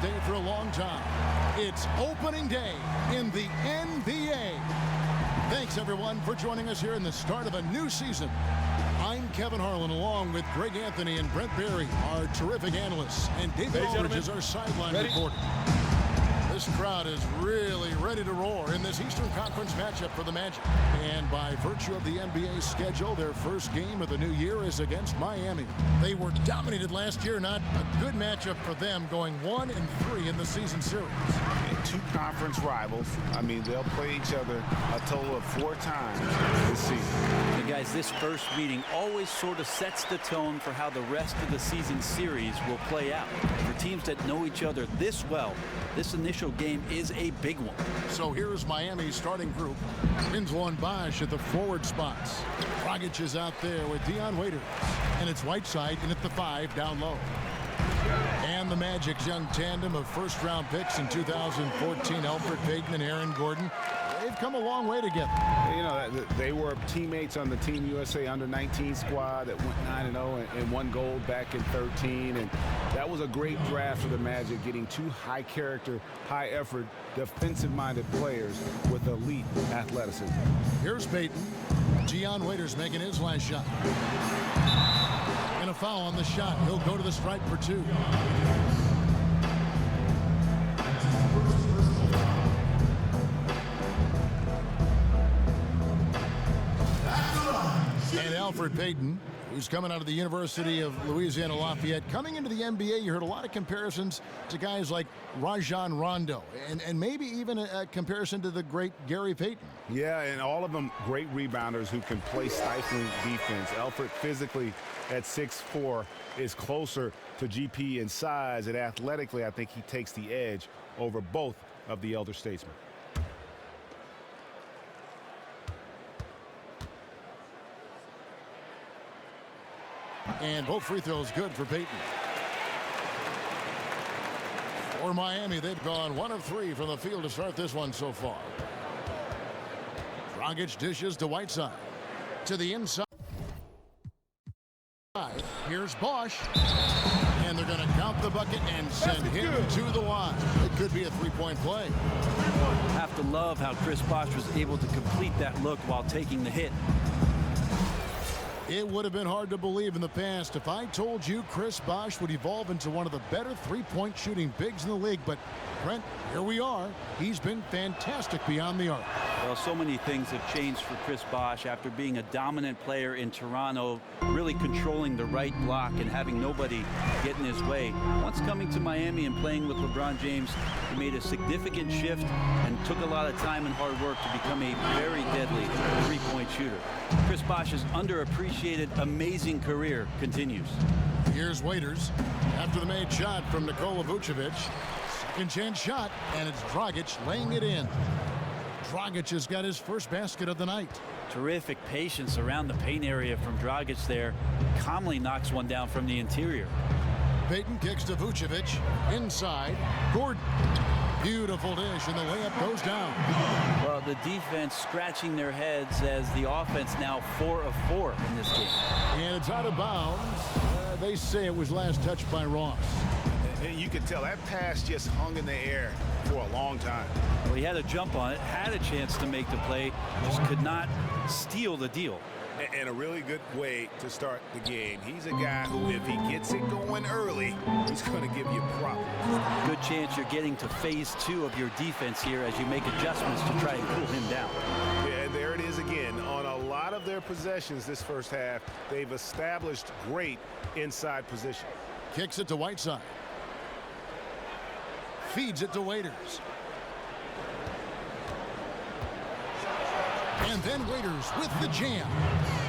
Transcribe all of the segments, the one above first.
Day for a long time. It's opening day in the NBA. Thanks everyone for joining us here in the start of a new season. I'm Kevin Harlan along with Greg Anthony and Brent Berry, our terrific analysts, and David Aldridge is our sideline reporter. This crowd is really ready to roar in this Eastern Conference matchup for the Magic. And by virtue of the NBA schedule, their first game of the new year is against Miami. They were dominated last year, not a good matchup for them, going 1-3 in the season series. And two conference rivals. I mean, they'll play each other a total of 4 times this season. And guys, this first meeting always sort of sets the tone for how the rest of the season series will play out. For teams that know each other this well, this initial game is a big one. So here's Miami's starting group. Winslow and Bosch at the forward spots. Dragic is out there with Dion Waiters. And it's Whiteside in at the 5 down low. And the Magic's young tandem of first-round picks in 2014, Elfrid Payton and Aaron Gordon. They've come a long way together. You know, they were teammates on the Team USA under-19 squad that went 9-0 and won gold back in 13. And that was a great draft for the Magic, getting 2 high-character, high-effort, defensive-minded players with elite athleticism. Here's Payton. Dion Waiters making his last shot. And a foul on the shot. He'll go to the stripe for 2. And Elfrid Payton, who's coming out of the University of Louisiana Lafayette. Coming into the NBA, you heard a lot of comparisons to guys like Rajon Rondo, and maybe even a comparison to the great Gary Payton. Yeah, and all of them great rebounders who can play stifling defense. Elfrid physically at 6'4" is closer to GP in size, and athletically I think he takes the edge over both of the elder statesmen. And both free throws good for Payton. For Miami, they've gone 1 of 3 from the field to start this one so far. Dragic dishes to Whiteside. To the inside. Here's Bosch. And they're going to count the bucket and send him to the line. It could be a 3-point play. Have to love how Chris Bosch was able to complete that look while taking the hit. It would have been hard to believe in the past if I told you Chris Bosh would evolve into one of the better three-point shooting bigs in the league. But, Brent, here we are. He's been fantastic beyond the arc. Well, so many things have changed for Chris Bosh after being a dominant player in Toronto, really controlling the right block and having nobody get in his way. Once coming to Miami and playing with LeBron James, he made a significant shift and took a lot of time and hard work to become a very deadly three-point shooter. Chris Bosh's underappreciated, amazing career continues. Here's Waiters after the made shot from Nikola Vucevic. Second chance shot, and it's Dragic laying it in. Dragic has got his first basket of the night. Terrific patience around the paint area from Dragic there. Calmly knocks one down from the interior. Payton kicks to Vucevic. Inside, Gordon. Beautiful dish, and the layup goes down. Well, the defense scratching their heads as the offense now 4 of 4 in this game. And it's out of bounds. They say it was last touched by Ross. And you can tell that pass just hung in the air for a long time. Well, he had a jump on it, had a chance to make the play, just could not steal the deal. And a really good way to start the game. He's a guy who, if he gets it going early, he's going to give you problems. Good chance you're getting to phase 2 of your defense here as you make adjustments to try and cool him down. Yeah, and there it is again. On a lot of their possessions this first half, they've established great inside position. Kicks it to Whiteside. Feeds it to Waiters. And then Waiters with the jam.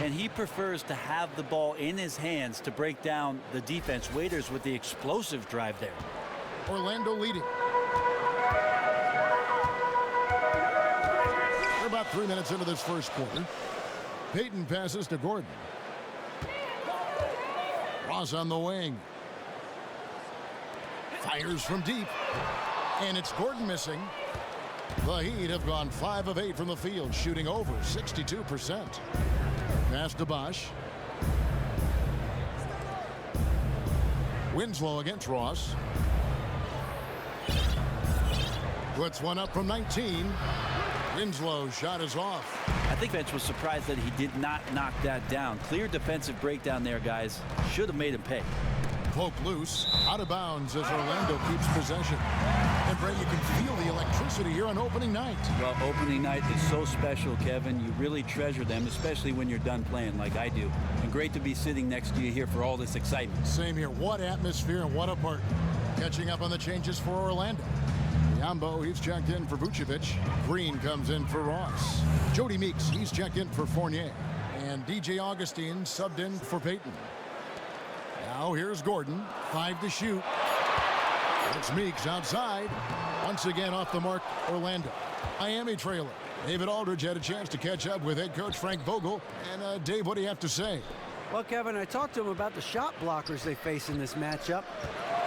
And he prefers to have the ball in his hands to break down the defense. Waiters with the explosive drive there. Orlando leading. We're about 3 minutes into this first quarter. Payton passes to Gordon. Ross on the wing. Fires from deep. And it's Gordon missing. The Heat have gone 5 of 8 from the field, shooting over 62%. Pass to Bosh. Winslow against Ross. Puts one up from 19. Winslow's shot is off. I think Bench was surprised that he did not knock that down. Clear defensive breakdown there, guys. Should have made him pay. Poke loose, out of bounds as Orlando keeps possession. And Brett, you can feel the electricity here on opening night. Well, opening night is so special, Kevin. You really treasure them, especially when you're done playing like I do. And great to be sitting next to you here for all this excitement. Same here. What atmosphere and what a partner. Catching up on the changes for Orlando. Yambo, he's checked in for Vucevic. Green comes in for Ross. Jody Meeks, he's checked in for Fournier. And DJ Augustine subbed in for Payton. Now here's Gordon, 5 to shoot. It's Meeks outside. Once again off the mark, Orlando. Miami trailer. David Aldridge had a chance to catch up with head coach Frank Vogel. And Dave, what do you have to say? Well, Kevin, I talked to him about the shot blockers they face in this matchup.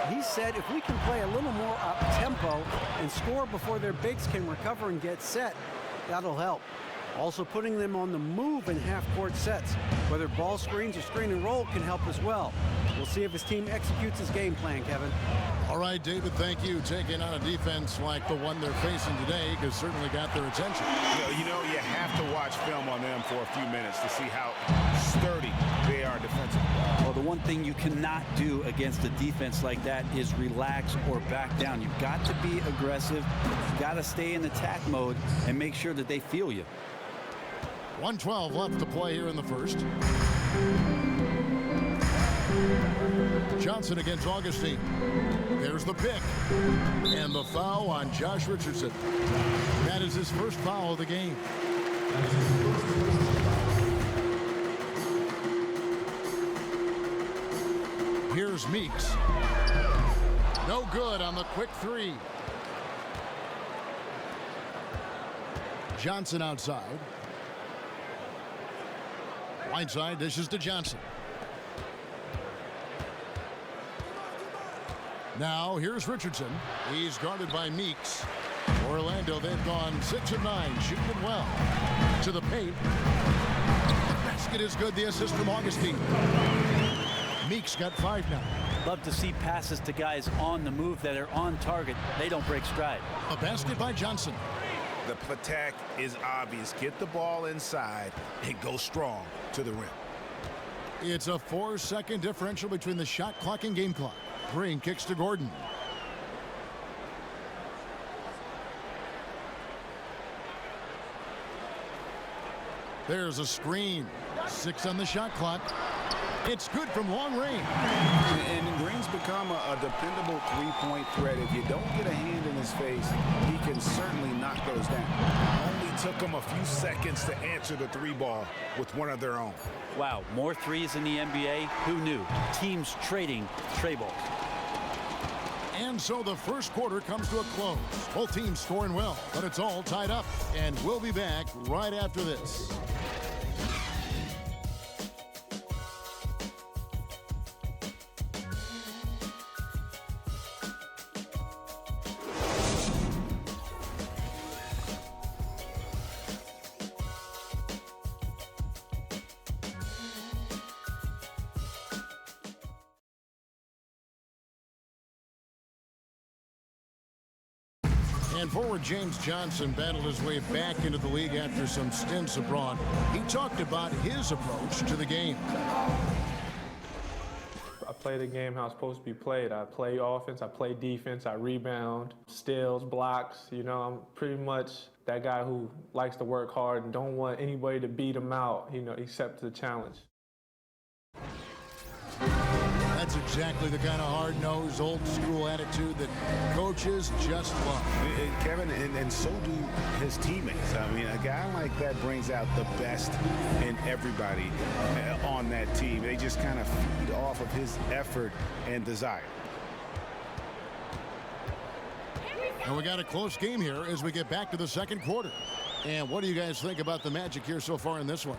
He said if we can play a little more up-tempo and score before their bigs can recover and get set, that'll help. Also putting them on the move in half-court sets, whether ball screens or screen and roll can help as well. We'll see if his team executes his game plan, Kevin. All right, David, thank you. Taking on a defense like the one they're facing today has certainly got their attention. You know, you have to watch film on them for a few minutes to see how sturdy they are defensively. Well, the one thing you cannot do against a defense like that is relax or back down. You've got to be aggressive. You've got to stay in attack mode and make sure that they feel you. 1:12 left to play here in the first. Johnson against Augustine. There's the pick. And the foul on Josh Richardson. That is his first foul of the game. Here's Meeks. No good on the quick three. Johnson outside. Whiteside dishes to Johnson. Now here's Richardson. He's guarded by Meeks. Orlando, they've gone 6 of 9, shooting it well. To the paint. The basket is good. The assist from Augustine. Meeks got 5 now. Love to see passes to guys on the move that are on target. They don't break stride. A basket by Johnson. The attack is obvious. Get the ball inside and go strong to the rim. It's a 4-second differential between the shot clock and game clock. Green kicks to Gordon. There's a screen. 6 on the shot clock. It's good from long range. And Green's become a dependable three-point threat. If you don't get a hand in his face, he can certainly knock those down. Only took him a few seconds to answer the three ball with one of their own. Wow, more threes in the NBA? Who knew? Teams trading tray balls. And so the first quarter comes to a close. Both teams scoring well, but it's all tied up. And we'll be back right after this. And forward James Johnson battled his way back into the league after some stints abroad. He talked about his approach to the game. I play the game how it's supposed to be played. I play offense, I play defense, I rebound, steals, blocks. You know, I'm pretty much that guy who likes to work hard and don't want anybody to beat him out, you know, except the challenge. That's exactly the kind of hard-nosed, old-school attitude that coaches just love. Kevin, and so do his teammates. I mean, a guy like that brings out the best in everybody on that team. They just kind of feed off of his effort and desire. And we got a close game here as we get back to the second quarter. And what do you guys think about the Magic here so far in this one?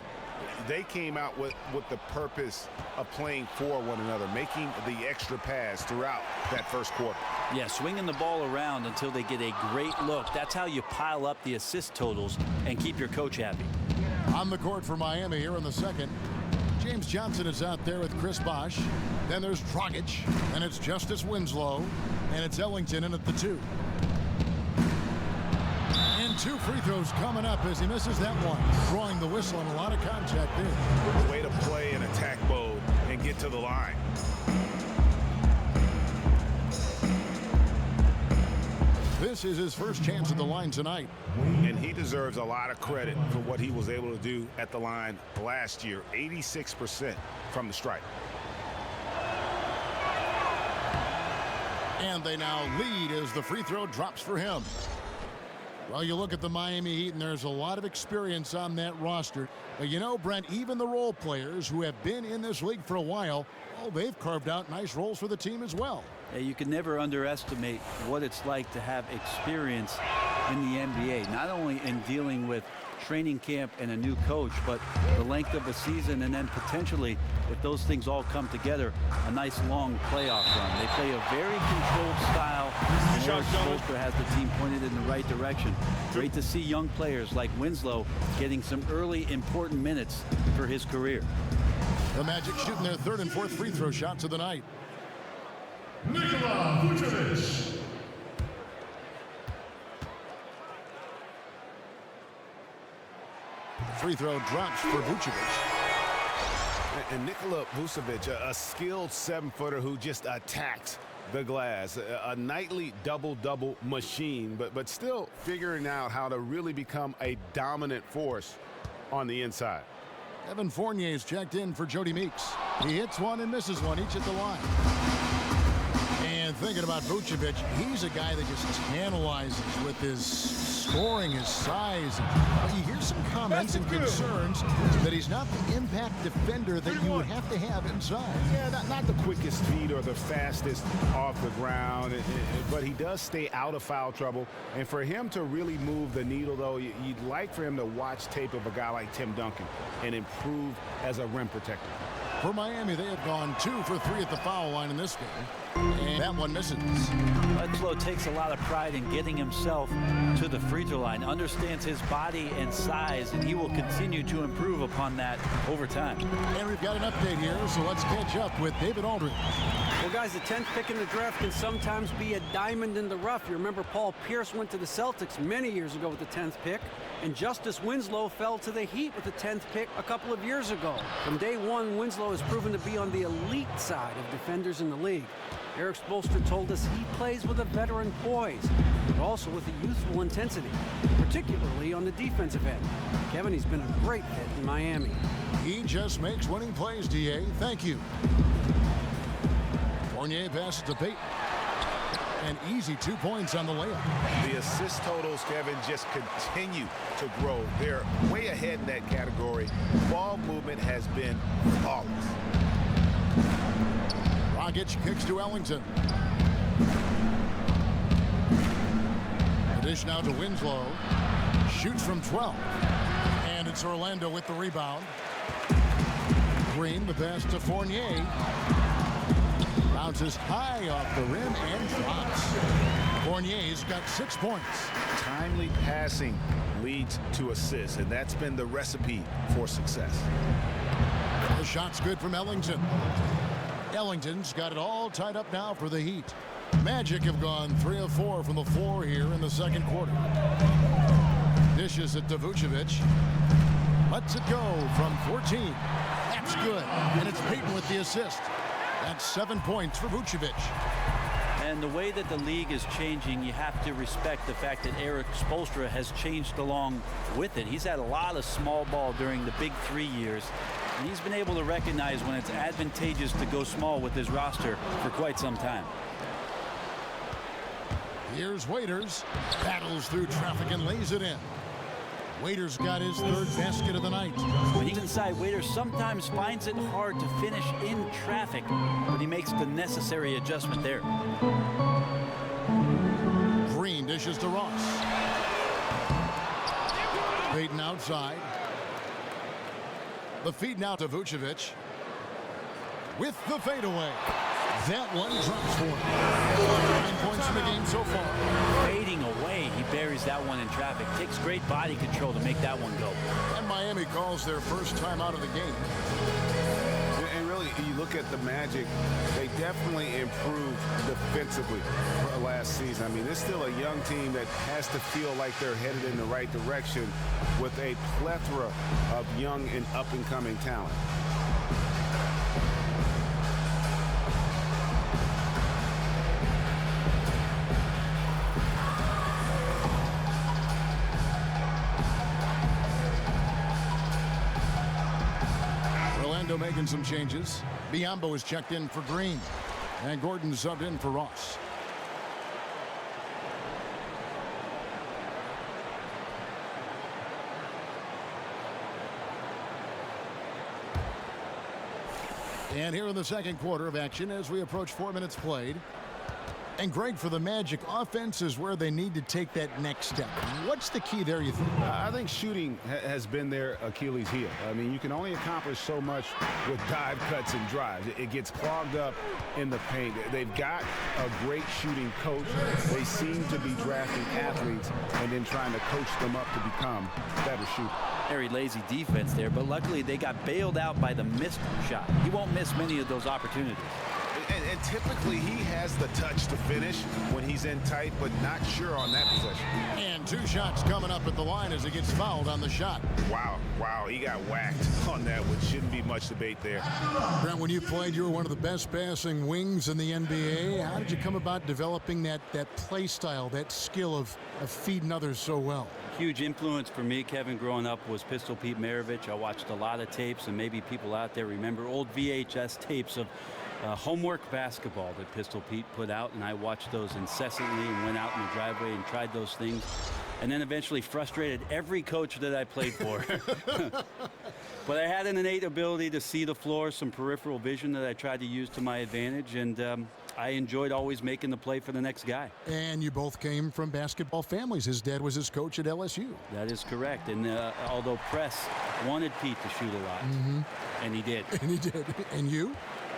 They came out with the purpose of playing for one another, making the extra pass throughout that first quarter. Yeah, swinging the ball around until they get a great look. That's how you pile up the assist totals and keep your coach happy. On the court for Miami here in the second. James Johnson is out there with Chris Bosh. Then there's Dragic, and it's Justice Winslow, and it's Ellington in at the 2. And 2 free throws coming up as he misses that one, drawing the whistle and a lot of contact there. Way to play in attack mode and get to the line. This is his first chance at the line tonight. And he deserves a lot of credit for what he was able to do at the line last year. 86% from the stripe. And they now lead as the free throw drops for him. Well, you look at the Miami Heat, and there's a lot of experience on that roster. But you know, Brent, even the role players who have been in this league for a while, well, they've carved out nice roles for the team as well. Yeah, you can never underestimate what it's like to have experience in the NBA, not only in dealing with training camp and a new coach, but the length of a season, and then potentially, if those things all come together, a nice long playoff run. They play a very controlled style. Morris Spoelstra has the team pointed in the right direction. Great to see young players like Winslow getting some early important minutes for his career. The Magic shooting their third and fourth free throw shots of the night. Nikola Vucevic. Free throw drops for Vucevic. And Nikola Vucevic, a skilled 7-footer who just attacks the glass. A nightly double-double machine, but still figuring out how to really become a dominant force on the inside. Evan Fournier's checked in for Jody Meeks. He hits one and misses one, each at the line. And thinking about Vucevic, he's a guy that just tantalizes with his scoring, his size. You hear some comments and concerns that he's not the impact defender that you would have to have inside. Yeah, not the quickest feet or the fastest off the ground, but he does stay out of foul trouble. And for him to really move the needle, though, you'd like for him to watch tape of a guy like Tim Duncan and improve as a rim protector. For Miami, they have gone 2 for 3 at the foul line in this game. And that one misses. Winslow takes a lot of pride in getting himself to the free throw line, understands his body and size, and he will continue to improve upon that over time. And we've got an update here, so let's catch up with David Aldridge. Well, guys, the 10th pick in the draft can sometimes be a diamond in the rough. You remember Paul Pierce went to the Celtics many years ago with the 10th pick, and Justice Winslow fell to the Heat with the 10th pick a couple of years ago. From day one, Winslow has proven to be on the elite side of defenders in the league. Eric Spoelstra told us he plays with a veteran poise, but also with a youthful intensity, particularly on the defensive end. Kevin, he's been a great fit in Miami. He just makes winning plays, D.A. Thank you. Fournier passes to Payton. An easy 2 points on the layup. The assist totals, Kevin, just continue to grow. They're way ahead in that category. Ball movement has been flawless. Dragic kicks to Ellington. The dish now to Winslow. Shoots from 12. And it's Orlando with the rebound. Green, the pass to Fournier. Bounces high off the rim and drops. Fournier's got 6 points. Timely passing leads to assists, and that's been the recipe for success. The shot's good from Ellington. Ellington's got it all tied up now for the Heat. Magic have gone 3 of 4 from the floor here in the second quarter. Dishes it to Vucevic. Lets it go from 14. That's good. And it's Payton with the assist. That's 7 points for Vucevic. And the way that the league is changing, you have to respect the fact that Eric Spoelstra has changed along with it. He's had a lot of small ball during the big 3 years. And he's been able to recognize when it's advantageous to go small with his roster for quite some time. Here's Waiters. Battles through traffic and lays it in. Waiters got his 3rd basket of the night. When he's inside, Waiters sometimes finds it hard to finish in traffic, but he makes the necessary adjustment there. Green dishes to Ross. Payton outside. The feed now to Vucevic. With the fadeaway. That one drops for him. 9 points in the game so far. Fading away, he buries that one in traffic. Takes great body control to make that one go. And Miami calls their first time out of the game. And really, you look at the Magic, they definitely improved defensively for last season. I mean, it's still a young team that has to feel like they're headed in the right direction with a plethora of young and up-and-coming talent. Making some changes. Biyombo is checked in for Green. And Gordon subbed in for Ross. And here in the second quarter of action as we approach 4 minutes played. And Greg, for the Magic, offense is where they need to take that next step. What's the key there, you think? I think shooting has been their Achilles heel. I mean, you can only accomplish so much with dive cuts and drives. It gets clogged up in the paint. They've got a great shooting coach. They seem to be drafting athletes and then trying to coach them up to become better shooters. Very lazy defense there, but luckily they got bailed out by the missed shot. He won't miss many of those opportunities. And typically he has the touch to finish when he's in tight, but not sure on that possession. And 2 shots coming up at the line as he gets fouled on the shot. Wow, he got whacked on that, which shouldn't be much debate there. Brent, when you played, you were one of the best passing wings in the NBA. How did you come about developing that play style, that skill of feeding others so well? Huge influence for me, Kevin, growing up was Pistol Pete Maravich. I watched a lot of tapes, and maybe people out there remember old VHS tapes of homework basketball that Pistol Pete put out, and I watched those incessantly and went out in the driveway and tried those things, and then eventually frustrated every coach that I played for. But I had an innate ability to see the floor, some peripheral vision that I tried to use to my advantage, and I enjoyed always making the play for the next guy. And you both came from basketball families. His dad was his coach at LSU. That is correct. And although Press wanted Pete to shoot a lot, and he did. And he did. And you?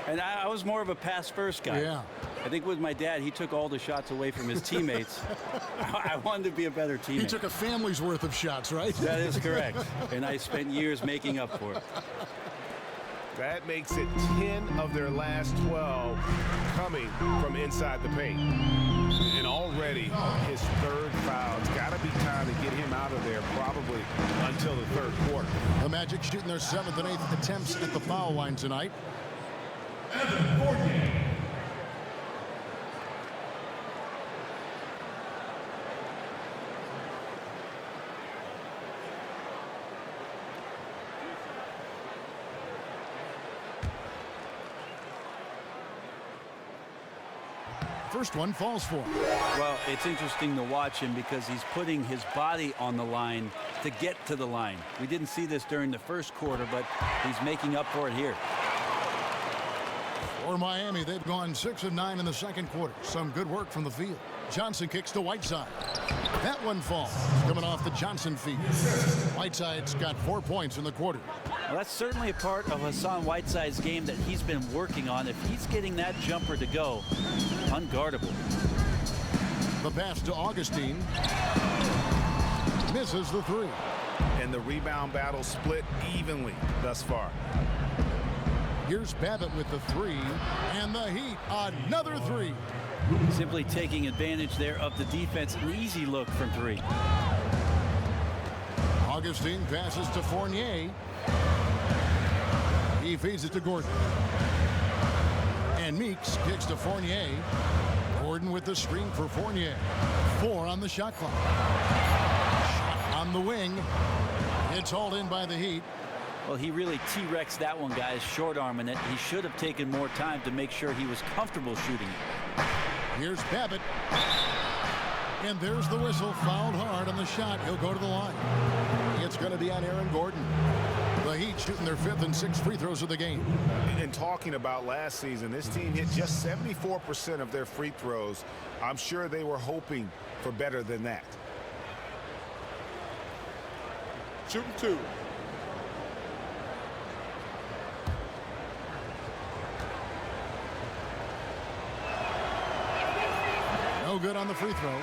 And I was more of a pass-first guy. Yeah. I think with my dad, he took all the shots away from his teammates. I wanted to be a better teammate. He took a family's worth of shots, right? That is correct. And I spent years making up for it. That makes it 10 of their last 12 coming from inside the paint. And already his third foul. It's got to be time to get him out of there probably until the third quarter. The Magic shooting their 7th and 8th attempts at the foul line tonight. First one falls for him. Well, it's interesting to watch him because he's putting his body on the line to get to the line. We didn't see this during the first quarter, but he's making up for it here. For Miami, they've gone 6 of 9 in the second quarter. Some good work from the field. Johnson kicks to Whiteside. That one falls, coming off the Johnson feed. Whiteside's got 4 points in the quarter. Well, that's certainly a part of Hassan Whiteside's game that he's been working on. If he's getting that jumper to go, unguardable. The pass to Augustine. Misses the three. And the rebound battle split evenly thus far. Here's Babbitt with the three. And the Heat, another three. Simply taking advantage there of the defense. An easy look from three. Augustine passes to Fournier. He feeds it to Gordon. And Meeks kicks to Fournier. Gordon with the screen for Fournier. 4 on the shot clock. Shot on the wing. It's hauled in by the Heat. Well, he really T-Rexed that one, guys, short-arming it. He should have taken more time to make sure he was comfortable shooting it. Here's Babbitt. And there's the whistle. Fouled hard on the shot. He'll go to the line. It's going to be on Aaron Gordon. The Heat shooting their 5th and 6th free throws of the game. And talking about last season, this team hit just 74% of their free throws. I'm sure they were hoping for better than that. Shooting 2. No good on the free throw.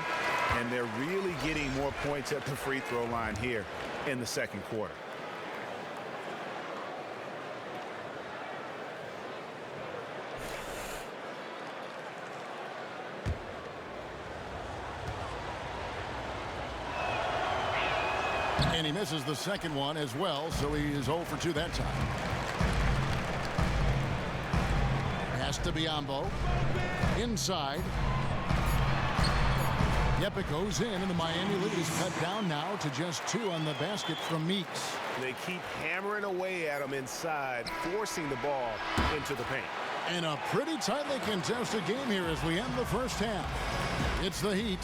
And they're really getting more points at the free throw line here in the second quarter. And he misses the second one as well, so he is 0 for 2 that time. Pass to Biyombo. Inside. Yep, it goes in, and the Miami lead is cut down now to just 2 on the basket from Meeks. They keep hammering away at him inside, forcing the ball into the paint. And a pretty tightly contested game here as we end the first half. It's the Heat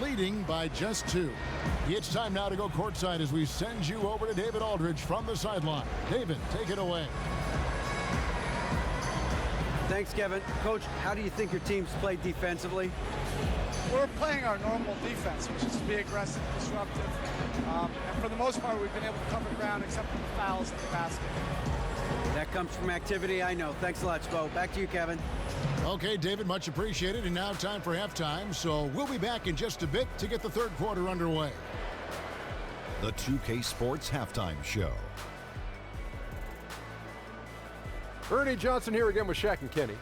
leading by just 2. It's time now to go courtside as we send you over to David Aldridge from the sideline. David, take it away. Thanks, Kevin. Coach, how do you think your team's played defensively? We're playing our normal defense, which is to be aggressive, disruptive. And for the most part, we've been able to cover ground except for the fouls in the basket. That comes from activity, I know. Thanks a lot, Spo. Back to you, Kevin. Okay, David, much appreciated. And now time for halftime. So we'll be back in just a bit to get the third quarter underway. The 2K Sports Halftime Show. Ernie Johnson here again with Shaq and Kenny.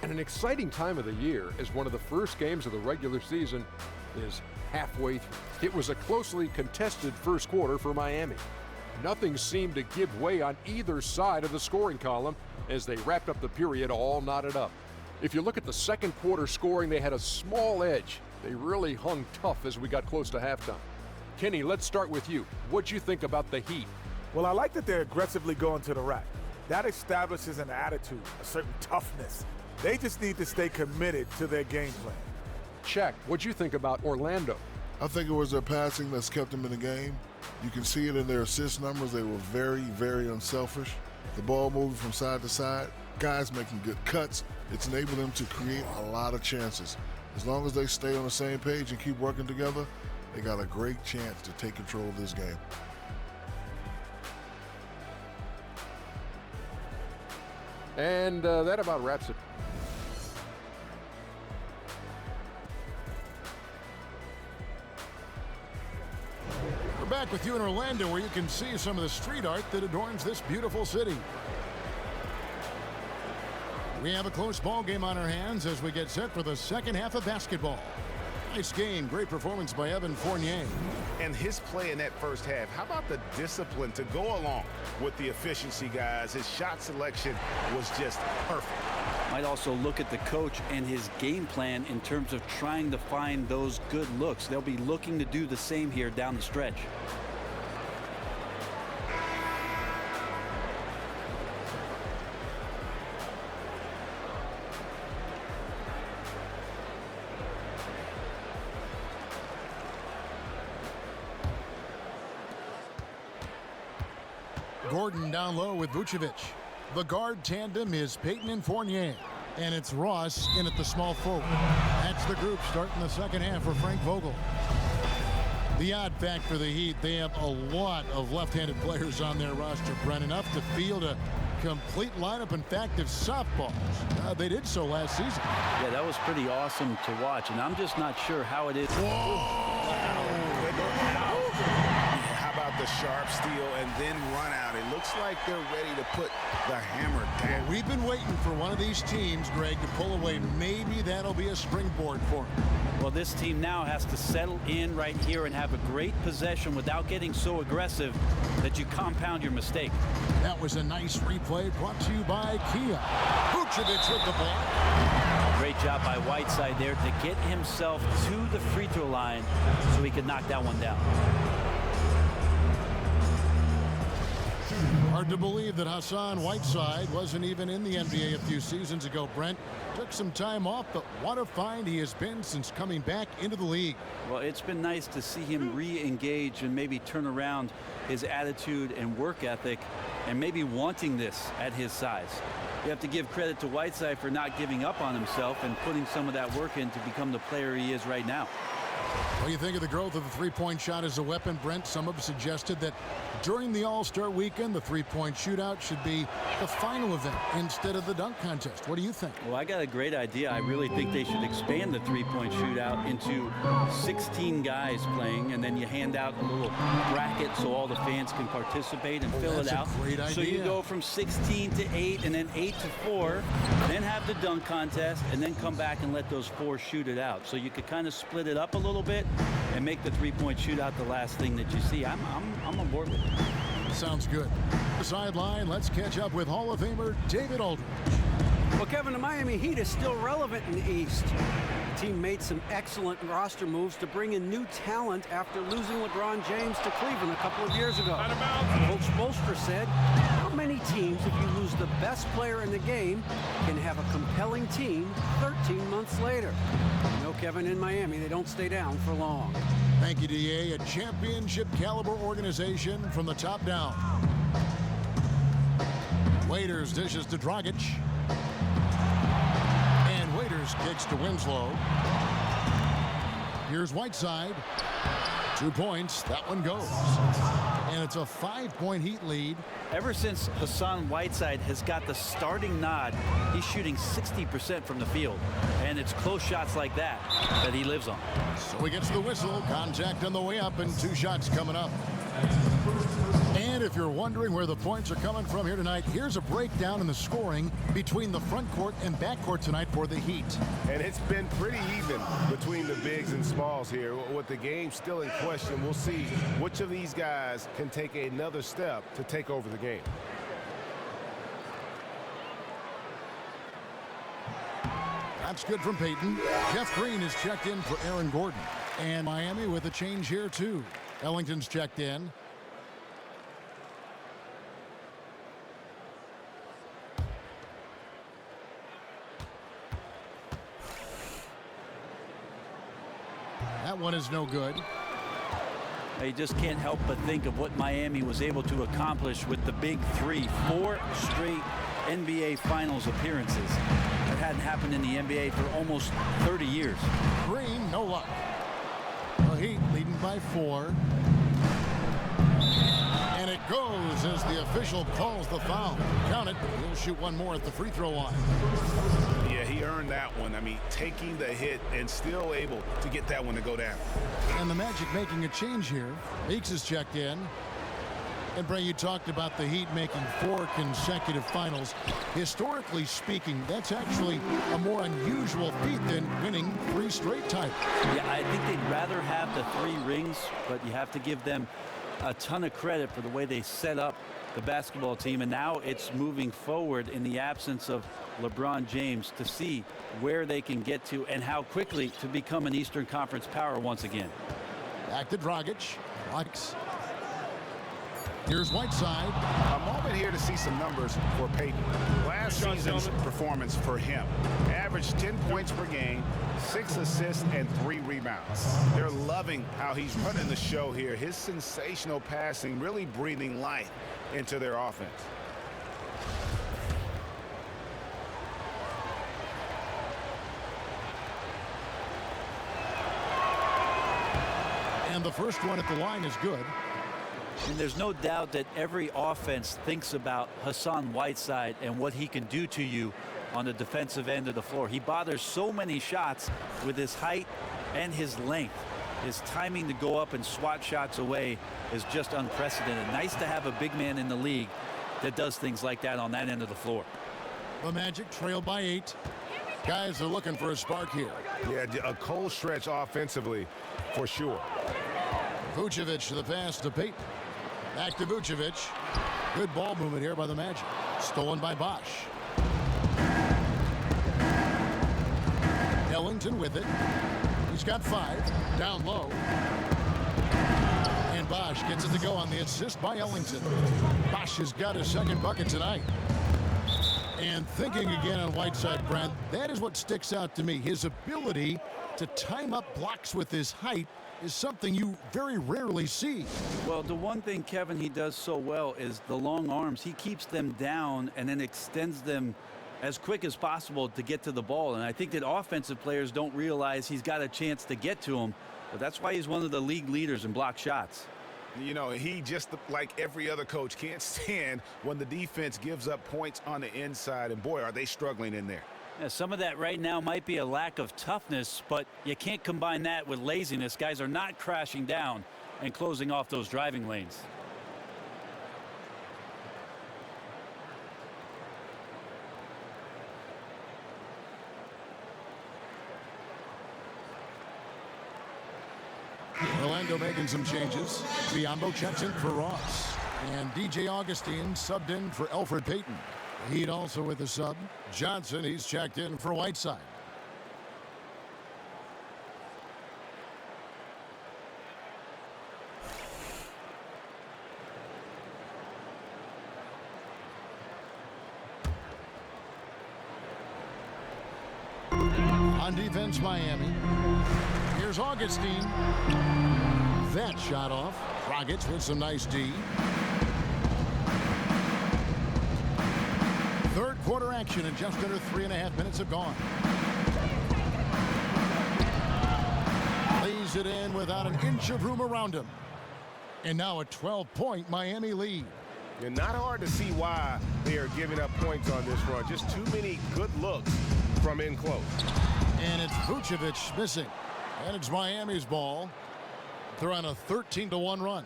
And an exciting time of the year as one of the first games of the regular season is halfway through. It was a closely contested first quarter for Miami. Nothing seemed to give way on either side of the scoring column as they wrapped up the period all knotted up. If you look at the second quarter scoring, they had a small edge. They really hung tough as we got close to halftime. Kenny, let's start with you. What'd you think about the Heat? Well, I like that they're aggressively going to the rack. That establishes an attitude, a certain toughness. They just need to stay committed to their game plan. Shaq, what'd you think about Orlando? I think it was their passing that's kept them in the game. You can see it in their assist numbers. They were very, very unselfish. The ball moving from side to side, guys making good cuts. It's enabled them to create a lot of chances. As long as they stay on the same page and keep working together, they got a great chance to take control of this game. And that about wraps it. We're back with you in Orlando, where you can see some of the street art that adorns this beautiful city. We have a close ball game on our hands as we get set for the second half of basketball. Nice game. Great performance by Evan Fournier. And his play in that first half, how about the discipline to go along with the efficiency, guys? His shot selection was just perfect. Might also look at the coach and his game plan in terms of trying to find those good looks. They'll be looking to do the same here down the stretch. Gordon down low with Vucevic. The guard tandem is Payton and Fournier. And it's Ross in at the small forward. That's the group starting the second half for Frank Vogel. The odd fact for the Heat, they have a lot of left-handed players on their roster, Brent, enough to field a complete lineup. In fact, of softballs. They did so last season. Yeah, that was pretty awesome to watch, and I'm just not sure how it is. The sharp steal and then run out. It looks like they're ready to put the hammer down. We've been waiting for one of these teams, Greg, to pull away. Maybe that'll be a springboard for them. Well, this team now has to settle in right here and have a great possession without getting so aggressive that you compound your mistake. That was a nice replay brought to you by Kia. Vucevic with the ball. Great job by Whiteside there to get himself to the free throw line so he could knock that one down. Hard to believe that Hassan Whiteside wasn't even in the NBA a few seasons ago, Brent. Took some time off, but what a find he has been since coming back into the league. Well, it's been nice to see him re-engage and maybe turn around his attitude and work ethic and maybe wanting this at his size. You have to give credit to Whiteside for not giving up on himself and putting some of that work in to become the player he is right now. What do you think of the growth of the three-point shot as a weapon, Brent? Some have suggested that during the All-Star weekend, the three-point shootout should be the final event instead of the dunk contest. What do you think? Well, I got a great idea. I really think they should expand the three-point shootout into 16 guys playing, and then you hand out a little bracket so all the fans can participate and fill it out. That's a great idea. So you go from 16 to 8 and then 8 to 4, then have the dunk contest, and then come back and let those 4 shoot it out. So you could kind of split it up a little bit and make the three-point shootout the last thing that you see. I'm on board with it. Sounds good. Sideline, let's catch up with Hall of Famer David Aldridge. Well, Kevin, the Miami Heat is still relevant in the East. The team made some excellent roster moves to bring in new talent after losing LeBron James to Cleveland a couple of years ago. Coach Spoelstra said, how many teams, if you lose the best player in the game, can have a compelling team 13 months later? You know, Kevin, in Miami, they don't stay down for long. Thank you, DA. A championship caliber organization from the top down. Waiters dishes to Dragic. And Waiters kicks to Winslow. Here's Whiteside. 2 points. That one goes. And it's a 5-point Heat lead. Ever since Hassan Whiteside has got the starting nod, he's shooting 60% from the field. And it's close shots like that that he lives on. So he gets the whistle. Contact on the way up and 2 shots coming up. And if you're wondering where the points are coming from here tonight, here's a breakdown in the scoring between the front court and back court tonight for the Heat. And it's been pretty even between the bigs and smalls here. With the game still in question, we'll see which of these guys can take another step to take over the game. That's good from Payton. Jeff Green is checked in for Aaron Gordon. And Miami with a change here, too. Ellington's checked in. That one is no good. You just can't help but think of what Miami was able to accomplish with the big 3. 4 straight NBA Finals appearances. That hadn't happened in the NBA for almost 30 years. Green, no luck. The Heat leading by 4. And it goes as the official calls the foul. Count it. He'll shoot one more at the free throw line. Yeah, he earned that one. I mean, taking the hit and still able to get that one to go down. And the Magic making a change here. Meeks is checked in. And Bray, you talked about the Heat making 4 consecutive finals. Historically speaking, that's actually a more unusual feat than winning 3 straight titles. Yeah, I think they'd rather have the 3 rings, but you have to give them a ton of credit for the way they set up the basketball team. And now it's moving forward in the absence of LeBron James to see where they can get to and how quickly to become an Eastern Conference power once again. Back to Dragic. Likes. Here's Whiteside. A moment here to see some numbers for Peyton. Last season's performance for him. Averaged 10 points per game, 6 assists, and 3 rebounds. They're loving how he's running the show here. His sensational passing really breathing life into their offense. And the first one at the line is good. And there's no doubt that every offense thinks about Hassan Whiteside and what he can do to you on the defensive end of the floor. He bothers so many shots with his height and his length. His timing to go up and swat shots away is just unprecedented. Nice to have a big man in the league that does things like that on that end of the floor. The Magic trail by 8. Guys are looking for a spark here. Yeah, a cold stretch offensively for sure. Vucevic to the pass to Peyton. Back to Vucevic. Good ball movement here by the Magic. Stolen by Bosh. Ellington with it. He's got 5. Down low. And Bosh gets it to go on the assist by Ellington. Bosh has got his second bucket tonight. And thinking again on Whiteside, Brad, that is what sticks out to me. His ability to time up blocks with his height is something you very rarely see. Well, the one thing, Kevin, he does so well is the long arms. He keeps them down and then extends them as quick as possible to get to the ball. And I think that offensive players don't realize he's got a chance to get to him. But that's why he's one of the league leaders in block shots. You know, he just, like every other coach, can't stand when the defense gives up points on the inside. And boy, are they struggling in there. Yeah, some of that right now might be a lack of toughness, but you can't combine that with laziness. Guys are not crashing down and closing off those driving lanes. Orlando making some changes. Biombo checks in for Ross. And DJ Augustine subbed in for Elfrid Payton. Heat also with the sub. Johnson, he's checked in for Whiteside. On defense, Miami. Here's Augustine. That shot off. Rockets with some nice D. Third quarter action, and just under 3.5 minutes have gone. Lays it in without an inch of room around him. And now a 12-point Miami lead. And not hard to see why they are giving up points on this run. Just too many good looks from in close. And it's Vucevic missing. And it's Miami's ball. They're on a 13-1 run.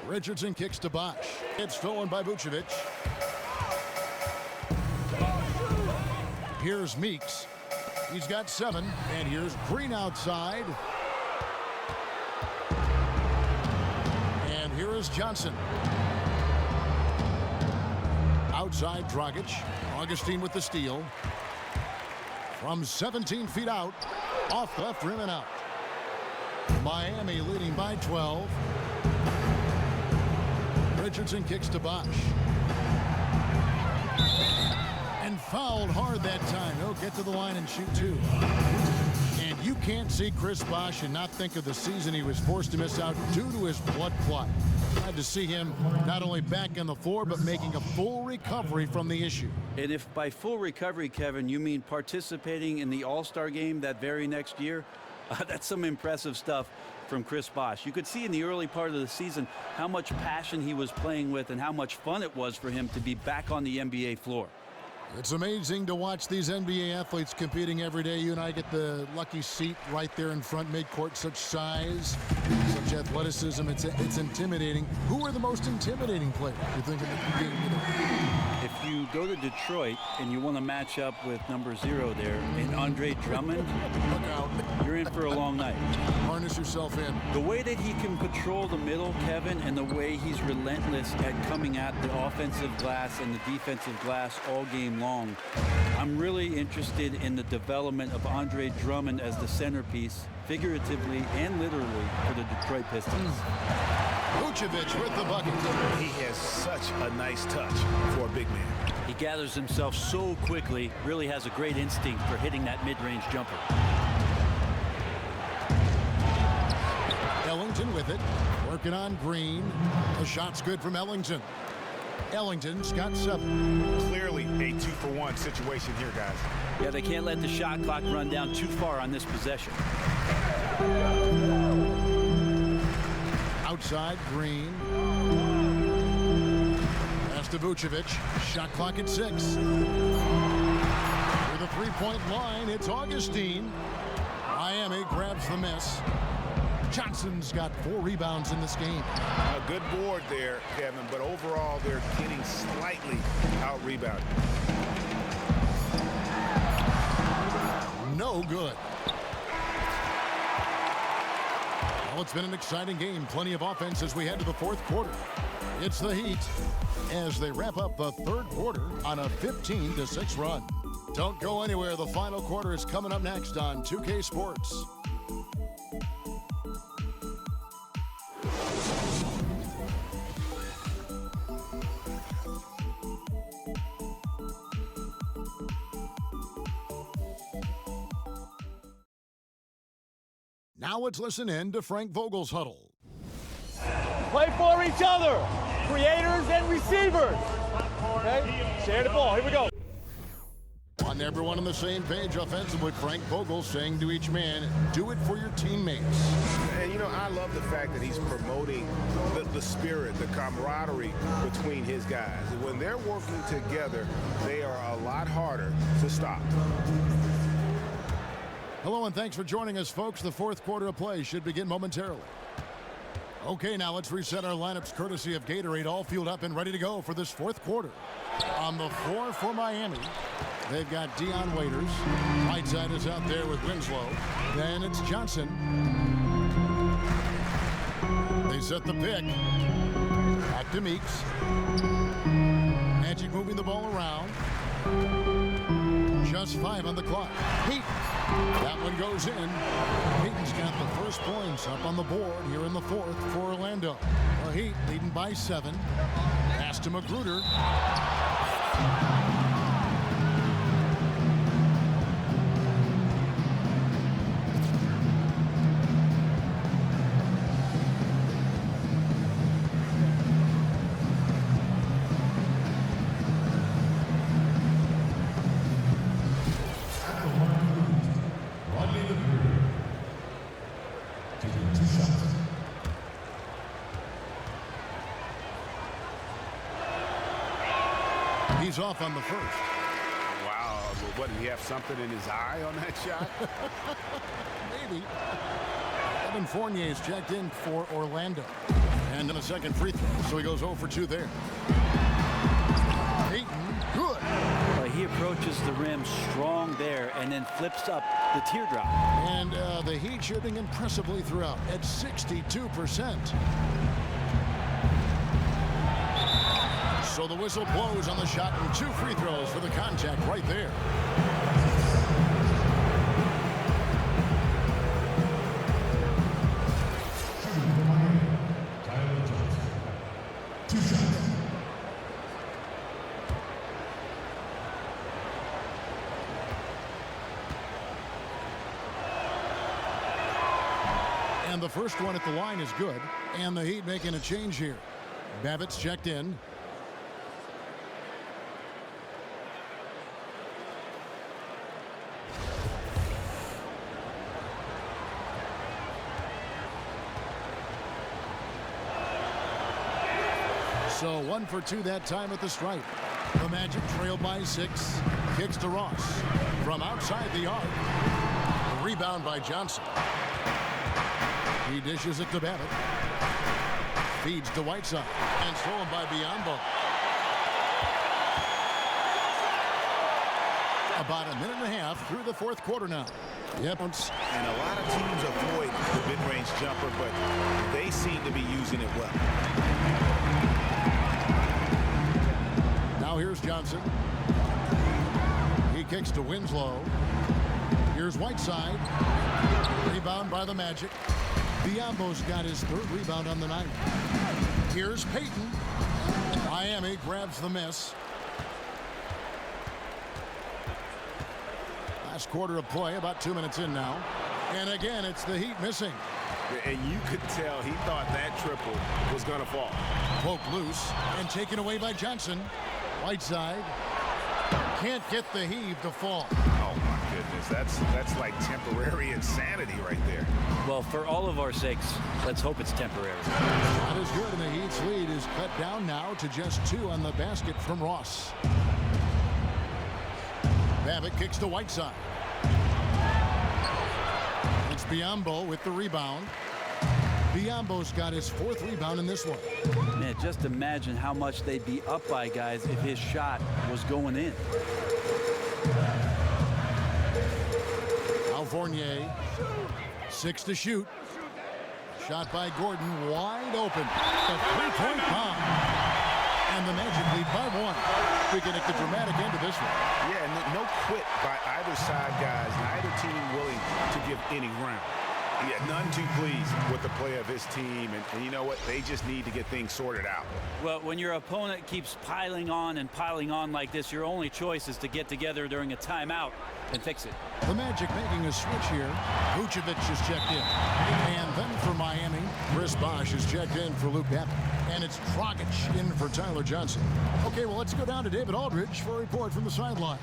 Richardson kicks to Bosh. It's stolen by Vucevic. Here's Meeks. He's got 7. And here's Green outside. And here is Johnson. Outside, Dragic. Augustine with the steal. From 17 feet out. Off the left rim and out. Miami leading by 12. Richardson kicks to Bosh. And fouled hard that time. He'll get to the line and shoot 2. And you can't see Chris Bosh and not think of the season he was forced to miss out due to his blood clot. Glad to see him not only back on the floor, but making a full recovery from the issue. And if by full recovery, Kevin, you mean participating in the All-Star game that very next year, that's some impressive stuff from Chris Bosh. You could see in the early part of the season how much passion he was playing with and how much fun it was for him to be back on the NBA floor. It's amazing to watch these NBA athletes competing every day. You and I get the lucky seat right there in front midcourt. Such size, such athleticism. It's intimidating. Who are the most intimidating players you think in the game today? If you go to Detroit and you want to match up with number 0 there and Andre Drummond, look out. You're in for a long night. Harness yourself in. The way that he can patrol the middle, Kevin, and the way he's relentless at coming at the offensive glass and the defensive glass all game long, I'm really interested in the development of Andre Drummond as the centerpiece, figuratively and literally, for the Detroit Pistons. Vucevic with the bucket. He has such a nice touch for a big man. He gathers himself so quickly, really has a great instinct for hitting that mid-range jumper. Ellington with it, working on Green. The shot's good from Ellington. Ellington's got 7. Clearly a 2-for-1 situation here, guys. Yeah, they can't let the shot clock run down too far on this possession. Outside, Green. Pass to Vucevic. Shot clock at 6. To the three-point line, it's Augustine. Miami grabs the miss. Johnson's got 4 rebounds in this game. A good board there, Kevin, but overall they're getting slightly out-rebounded. No good. Well, it's been an exciting game. Plenty of offense as we head to the 4th quarter. It's the Heat as they wrap up the 3rd quarter on a 15-6 run. Don't go anywhere. The final quarter is coming up next on 2K Sports. Now let's listen in to Frank Vogel's huddle. Play for each other, creators and receivers. Okay, share the ball. Here we go. On everyone on the same page offensively, Frank Vogel saying to each man, do it for your teammates. And, you know, I love the fact that he's promoting the spirit, the camaraderie between his guys. And when they're working together, they are a lot harder to stop. Hello and thanks for joining us, folks. The 4th quarter of play should begin momentarily. Okay, now let's reset our lineups courtesy of Gatorade, all fueled up and ready to go for this 4th quarter. On the floor for Miami, they've got Dion Waiters. Whiteside is out there with Winslow. Then it's Johnson. They set the pick. Back to Meeks. Magic moving the ball around. Just 5 on the clock. Heat. That one goes in. Peyton's got the first points up on the board here in the 4th for Orlando. The Heat leading by 7. Pass to Magruder. He's off on the first. Wow. What, did he have something in his eye on that shot? Maybe. Evan Fournier is checked in for Orlando. And in a second free throw, so he goes 0 for 2 there. Peyton, good. He approaches the rim strong there and then flips up the teardrop. And the Heat shooting impressively throughout at 62%. So the whistle blows on the shot and 2 free throws for the contact right there. And the first one at the line is good. And the Heat making a change here. Babbitt's checked in. So 1 for 2 that time at the stripe. The Magic trail by 6. Kicks to Ross from outside the arc. Rebound by Johnson. He dishes it to Babbitt. Feeds to Whiteside and stolen by Biombo. About a minute and a half through the fourth quarter now. Yep. And a lot of teams avoid the mid-range jumper, but they seem to be using it well. Now here's Johnson. He kicks to Winslow. Here's Whiteside. Rebound by the Magic. Biombo's got his third rebound on the night. Here's Payton. Miami grabs the miss. Last quarter of play, about 2 minutes in now. And again, it's the Heat missing. And you could tell he thought that triple was going to fall. Poked loose and taken away by Johnson. Whiteside can't get the heave to fall. Oh, my goodness. That's like temporary insanity right there. Well, for all of our sakes, let's hope it's temporary. Not as good, and the Heat's lead is cut down now to just 2 on the basket from Ross. Babbitt kicks to Whiteside. It's Biombo with the rebound. Biombo's got his 4th rebound in this one. Man, just imagine how much they'd be up by, guys, if his shot was going in. Now Fournier, 6 to shoot. Shot by Gordon, wide open. A 3-point bomb. And the Magic lead by 1. We can hit the dramatic end of this one. Yeah, no quit by either side, guys. Neither team willing to give any ground. Yeah, none too pleased with the play of his team. And you know what? They just need to get things sorted out. Well, when your opponent keeps piling on like this, your only choice is to get together during a timeout and fix it. The Magic making a switch here. Vucevic is checked in. And then for Miami, Chris Bosh is checked in for Luke Babbitt. And it's Dragic in for Tyler Johnson. Okay, well, let's go down to David Aldridge for a report from the sideline.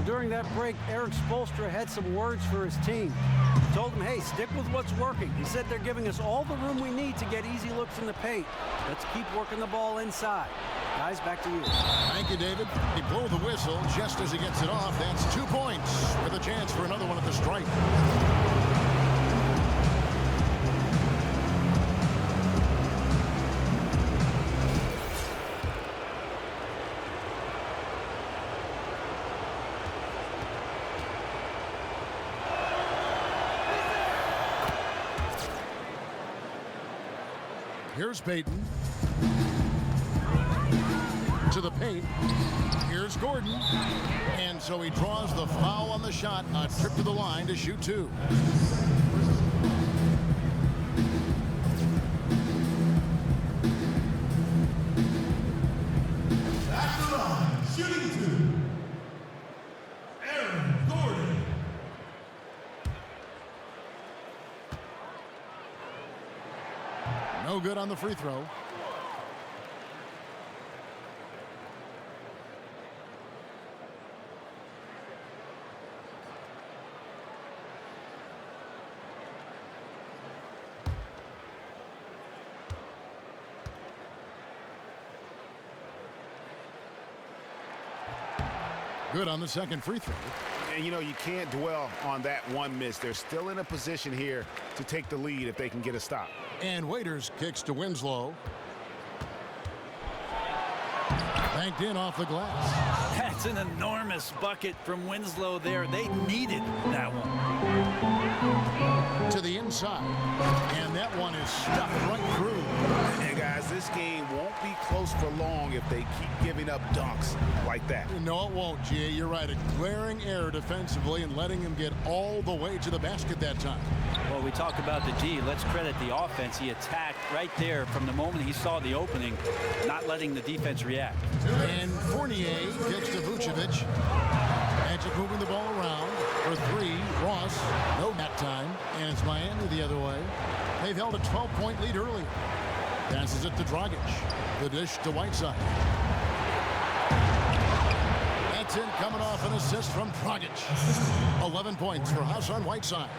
During that break, Eric Spoelstra had some words for his team. He told them, hey, stick with what's working. He said they're giving us all the room we need to get easy looks in the paint. Let's keep working the ball inside. Guys, back to you. Thank you, David. He blew the whistle just as he gets it off. That's 2 points with a chance for another one at the stripe. Here's Payton. To the paint. Here's Gordon. And so he draws the foul on the shot. A trip to the line to shoot 2. At the line, shooting 2. Aaron Gordon. No good on the free throw. Good on the second free throw. And, you know, you can't dwell on that one miss. They're still in a position here to take the lead if they can get a stop. And Waiters kicks to Winslow. Banked in off the glass. That's an enormous bucket from Winslow there. They needed that one. To the inside. And that one is stuffed right through. And, guys, this game won't be close for long if they keep giving up dunks like that. No, it won't, G. You're right. A glaring error defensively and letting him get all the way to the basket that time. Well, we talk about the G. Let's credit the offense. He attacked right there from the moment he saw the opening, not letting the defense react. And Fournier kicks to Vucevic. Magic moving the ball around for 3. Ross, no that time. And it's Miami the other way. They've held a 12-point lead earlier. Passes it to Dragic. The dish to Whiteside. That's in, coming off an assist from Dragic. 11 points for Hassan Whiteside.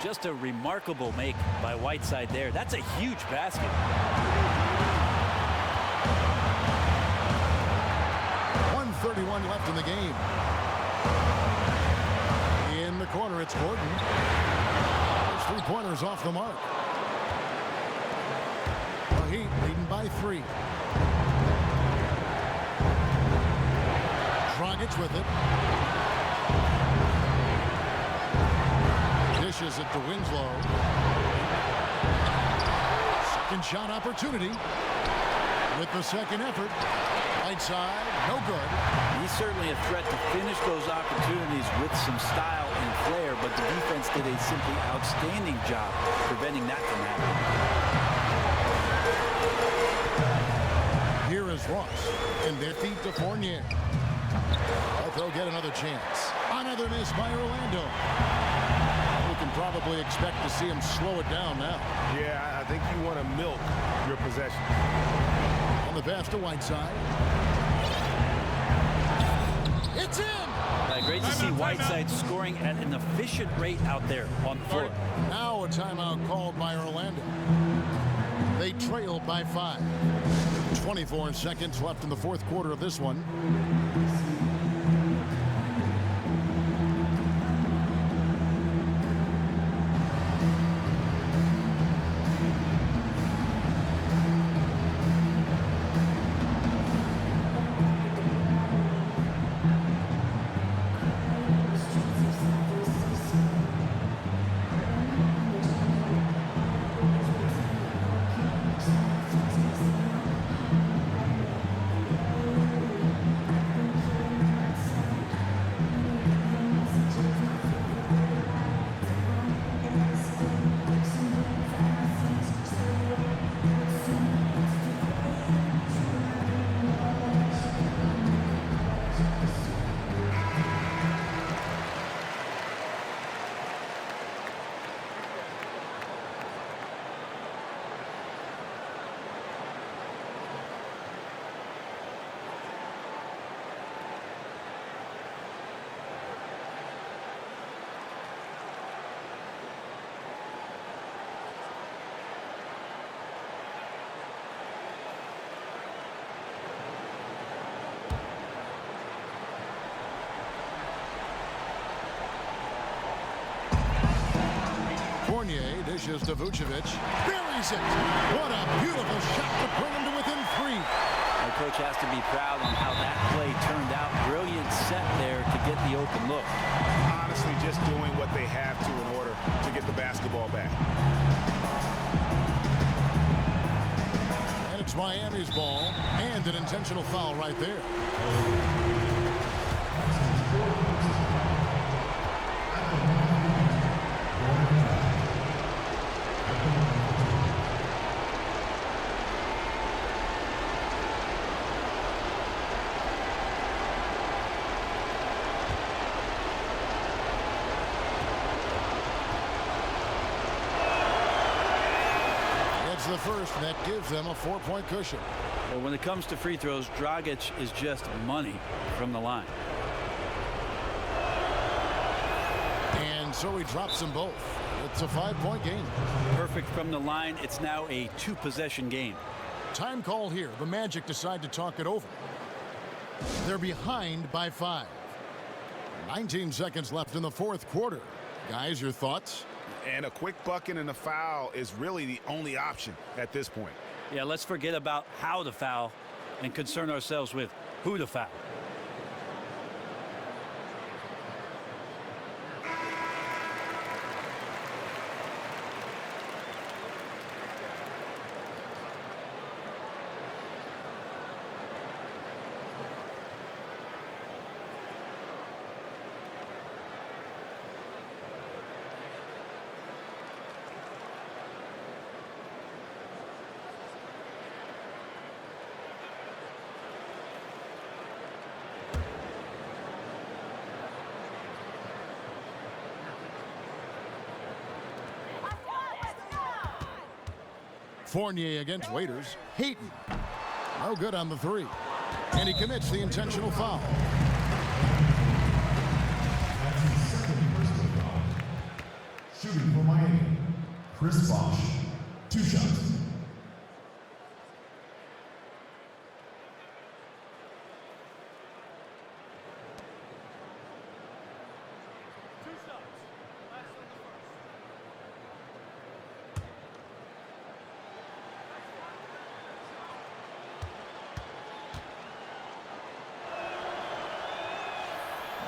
Just a remarkable make by Whiteside there. That's a huge basket. 1:30 2:41 left in the game. In the corner, it's Gordon. Those three-pointers off the mark. The Heat leading by 3. Dragic with it. Dishes it to Winslow. Second shot opportunity. With the second effort. Right side, no good. He's certainly a threat to finish those opportunities with some style and flair, but the defense did a simply outstanding job preventing that from happening. Here is Ross, and their feet to Fournier. But they'll get another chance. Another miss by Orlando. We can probably expect to see him slow it down now. Yeah, I think you want to milk your possession. On the pass to Whiteside. It's in! Great to see Whiteside scoring at an efficient rate out there on the floor. Now a timeout called by Orlando. They trail by 5. 24 seconds left in the fourth quarter of this one. Fournier dishes to Vucevic. Buries it. What a beautiful shot to bring him to within 3. The coach has to be proud on how that play turned out. Brilliant set there to get the open look. Honestly, just doing what they have to in order to get the basketball back. And it's Miami's ball, and an intentional foul right there. The first, that gives them a 4-point cushion. Well, when it comes to free throws, Dragic is just money from the line. And so he drops them both. It's a 5-point game. Perfect from the line. It's now a 2-possession game. Time call here. The Magic decide to talk it over. They're behind by 5. 19 seconds left in the fourth quarter. Guys, your thoughts? And a quick bucket and a foul is really the only option at this point. Yeah, let's forget about how to foul and concern ourselves with who to foul. Fournier against Waiters. Hayton. No good on the 3. And he commits the intentional foul. Shooting for Miami, Chris Bosh. 2 shots.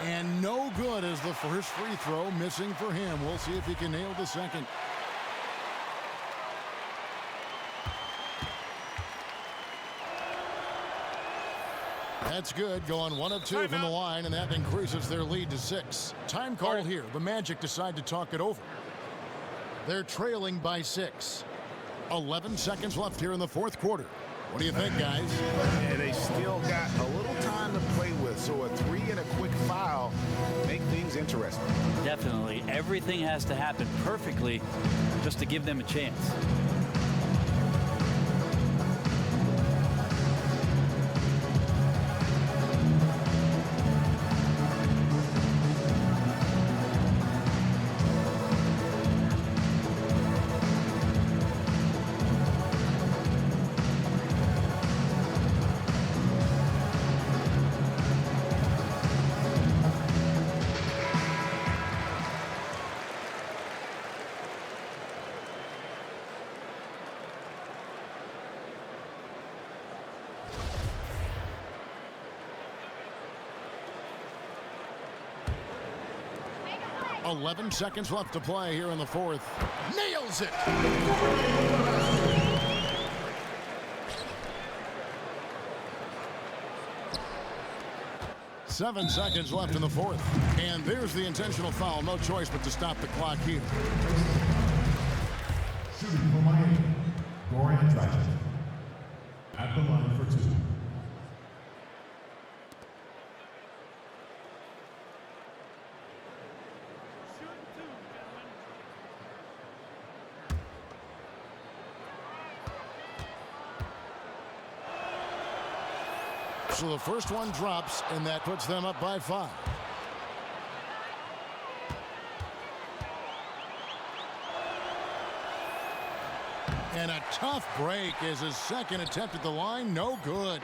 And no good as the first free throw, missing for him. We'll see if he can nail the second. That's good, going 1 of 2 from the line, and that increases their lead to 6. Time call here. The Magic decide to talk it over. They're trailing by 6. 11 seconds left here in the fourth quarter. What do you think, guys? And they still got a little time to play with, so a 3 and a quick foul make things interesting. Definitely. Everything has to happen perfectly just to give them a chance. Eleven seconds left to play here in the fourth. Nails it! 7 seconds left in the fourth. And there's the intentional foul. No choice but to stop the clock here. Shooting for Miami, Goran Dragic. At the line for 2. So the first one drops, and that puts them up by 5. And a tough break is his second attempt at the line. No good.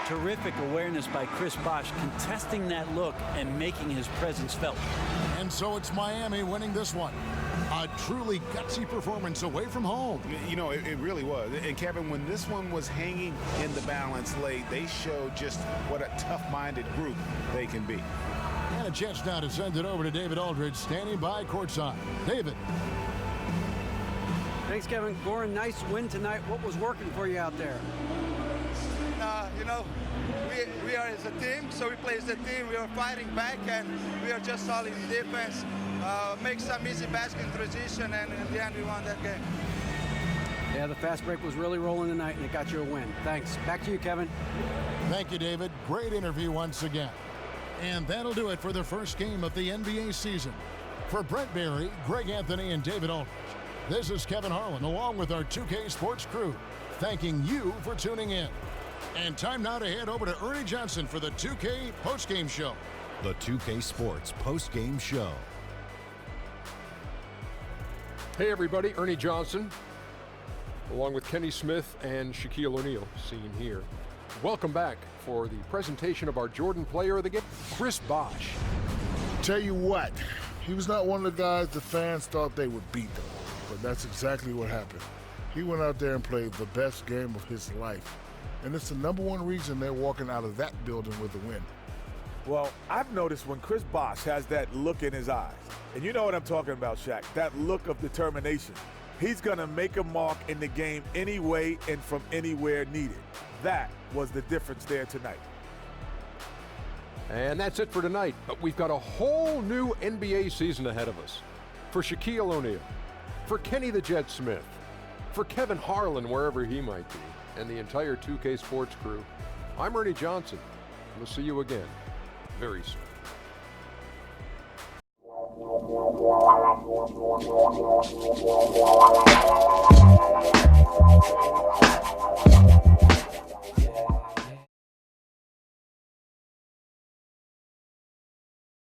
Terrific awareness by Chris Bosh, contesting that look and making his presence felt. And so it's Miami winning this one. A truly gutsy performance away from home. You know, it really was. And Kevin, when this one was hanging in the balance late, they showed just what a tough-minded group they can be. And a chance now to send it over to David Aldridge, standing by courtside. David. Thanks, Kevin. Goran, nice win tonight. What was working for you out there? You know, we are as a team, so we play as a team. We are fighting back, and we are just solid in defense. Make some easy basket in transition, and in the end, we won that game. Yeah, the fast break was really rolling tonight, and it got you a win. Thanks. Back to you, Kevin. Thank you, David. Great interview once again. And that'll do it for the first game of the NBA season. For Brent Barry, Greg Anthony, and David Aldridge, this is Kevin Harlan, along with our 2K Sports crew, thanking you for tuning in. And time now to head over to Ernie Johnson for the 2K postgame show. The 2K Sports postgame show. Hey everybody, Ernie Johnson, along with Kenny Smith and Shaquille O'Neal, seen here. Welcome back for the presentation of our Jordan Player of the Game, Chris Bosh. Tell you what, he was not one of the guys the fans thought they would beat them, but that's exactly what happened. He went out there and played the best game of his life, and it's the #1 reason they're walking out of that building with a win. Well, I've noticed when Chris Bosh has that look in his eyes, and you know what I'm talking about, Shaq, that look of determination. He's going to make a mark in the game anyway and from anywhere needed. That was the difference there tonight. And that's it for tonight, but we've got a whole new NBA season ahead of us. For Shaquille O'Neal, for Kenny the Jet Smith, for Kevin Harlan, wherever he might be, and the entire 2K Sports crew, I'm Ernie Johnson. We'll see you again very soon.